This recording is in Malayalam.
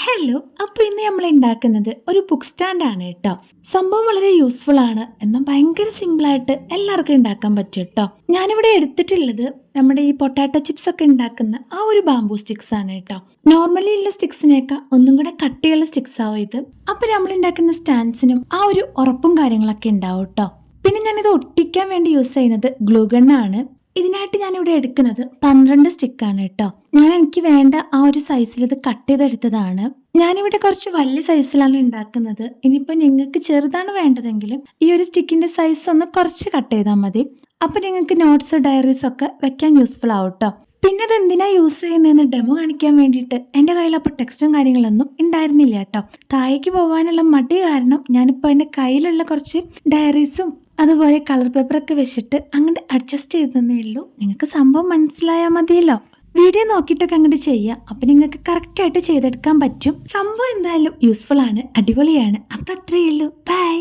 ഹലോ. അപ്പോൾ ഇന്ന് നമ്മൾ ഉണ്ടാക്കുന്നത് ഒരു ബുക്ക് സ്റ്റാൻഡാണ് കേട്ടോ. സംഭവം വളരെ യൂസ്ഫുൾ ആണ്, എന്നാൽ ഭയങ്കര സിമ്പിളായിട്ട് എല്ലാവർക്കും ഉണ്ടാക്കാൻ പറ്റും കേട്ടോ. ഞാനിവിടെ എടുത്തിട്ടുള്ളത് നമ്മുടെ ഈ പൊട്ടാറ്റോ ചിപ്സ് ഒക്കെ ഉണ്ടാക്കുന്ന ആ ഒരു ബാംബൂ സ്റ്റിക്സ് ആണ് കേട്ടോ. നോർമലി ഉള്ള സ്റ്റിക്സിനേക്കാൾ ഒന്നും കൂടെ കട്ടിയുള്ള സ്റ്റിക്സ് ആവും ഇത്. അപ്പോൾ നമ്മൾ ഉണ്ടാക്കുന്ന സ്റ്റാൻഡ്സിനും ആ ഒരു ഉറപ്പും കാര്യങ്ങളൊക്കെ ഉണ്ടാവും കേട്ടോ. പിന്നെ ഞാനിത് ഒട്ടിക്കാൻ വേണ്ടി യൂസ് ചെയ്യുന്നത് ഗ്ലൂ ഗണ്ണാണ്. ഇതിനായിട്ട് ഞാനിവിടെ എടുക്കുന്നത് 12 സ്റ്റിക്കാണ് കേട്ടോ. എനിക്ക് വേണ്ട ആ ഒരു സൈസിൽ ഇത് കട്ട് ചെയ്തെടുത്തതാണ്. ഞാനിവിടെ കുറച്ച് വലിയ സൈസിലാണ് ഉണ്ടാക്കുന്നത്. ഇനിയിപ്പോൾ നിങ്ങൾക്ക് ചെറുതാണ് വേണ്ടതെങ്കിലും ഈ ഒരു സ്റ്റിക്കിന്റെ സൈസ് ഒന്ന് കുറച്ച് കട്ട് ചെയ്താൽ മതി. അപ്പോൾ നിങ്ങൾക്ക് നോട്ട്സ് ഡയറീസ് ഒക്കെ വെക്കാൻ യൂസ്ഫുൾ ആവും കേട്ടോ. പിന്നെ അത് എന്തിനാ യൂസ് ചെയ്യുന്നതെന്ന് ഡെമോ കാണിക്കാൻ വേണ്ടിയിട്ട് എൻ്റെ കയ്യിൽ അപ്പോൾ ടെക്സ്റ്റും കാര്യങ്ങളൊന്നും ഉണ്ടായിരുന്നില്ല കേട്ടോ. താഴേക്ക് പോകാനുള്ള മടി കാരണം ഞാനിപ്പോൾ എൻ്റെ കയ്യിലുള്ള കുറച്ച് ഡയറീസും അതുപോലെ കളർ പേപ്പറൊക്കെ വെച്ചിട്ട് അങ്ങോട്ട് അഡ്ജസ്റ്റ് ചെയ്തതേ ഉള്ളൂ. നിങ്ങൾക്ക് സംഭവം മനസ്സിലായാൽ മതിയല്ലോ. വീഡിയോ നോക്കിയിട്ടൊക്കെ അങ്ങോട്ട് ചെയ്യുക. അപ്പം നിങ്ങൾക്ക് കറക്റ്റായിട്ട് ചെയ്തെടുക്കാൻ പറ്റും. സംഭവം എന്തായാലും യൂസ്ഫുൾ ആണ്, അടിപൊളിയാണ്. അപ്പം അത്രയേ ഉള്ളൂ. ബൈ.